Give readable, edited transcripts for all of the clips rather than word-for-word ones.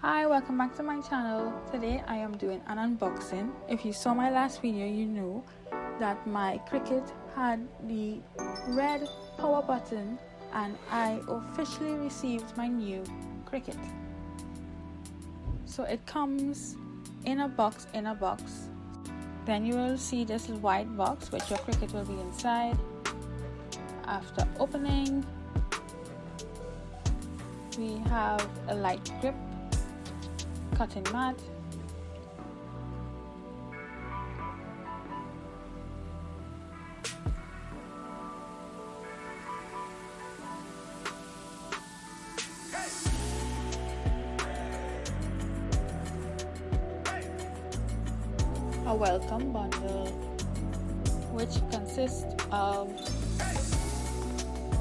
Hi, welcome back to my channel. Today I am doing an unboxing. If you saw my last video, you know that my Cricut had the red power button and I officially received my new Cricut. So it comes in a box. Then you will see this white box which your Cricut will be inside. After opening, we have a light grip cutting mat, a welcome bundle which consists of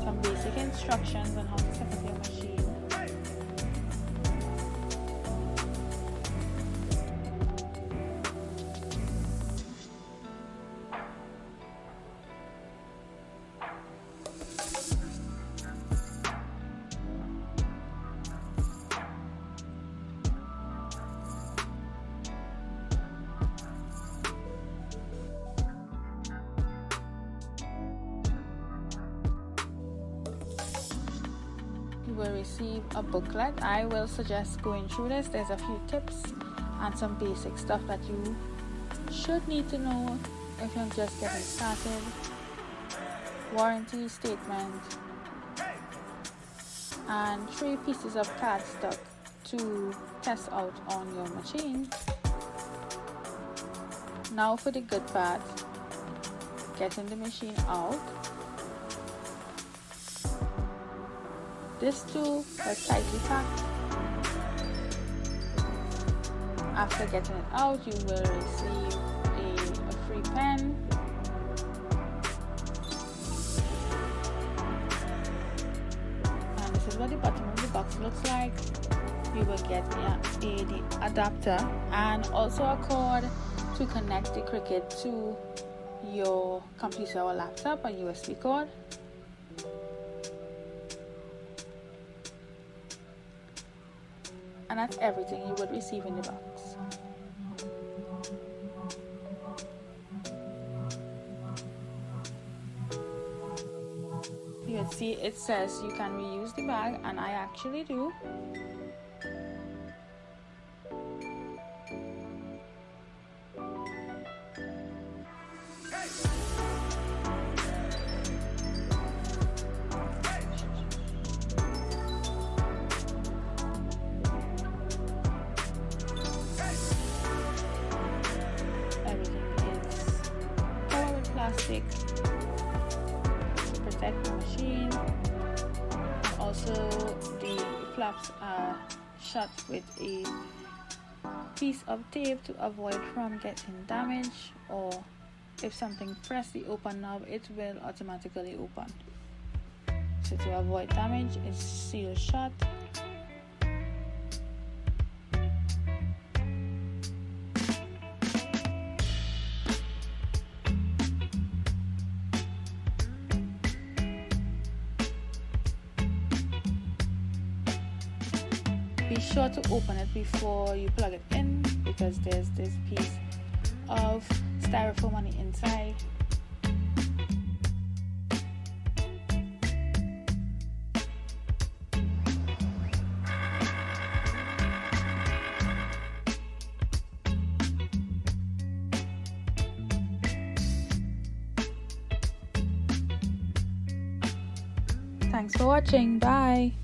some basic instructions on how to set up your machine, you will receive a booklet. I will suggest going through this. There's a few tips and some basic stuff that you should need to know if you're just getting started. Warranty statement and 3 pieces of cardstock to test out on your machine. Now for the good part, getting the machine out. This too was tightly packed. After getting it out, you will receive a free pen, and this is what the bottom of the box looks like. You will get the adapter and also a cord to connect the Cricut to your computer or laptop, a USB cord. And that's everything you would receive in the box. You can see it says you can reuse the bag, and I actually do. Plastic to protect the machine. Also, the flaps are shut with a piece of tape to avoid from getting damaged, or if something press the open knob, it will automatically open. So to avoid damage, it's sealed shut. Be sure to open it before you plug it in, because there's this piece of styrofoam on the inside. Thanks for watching. Bye.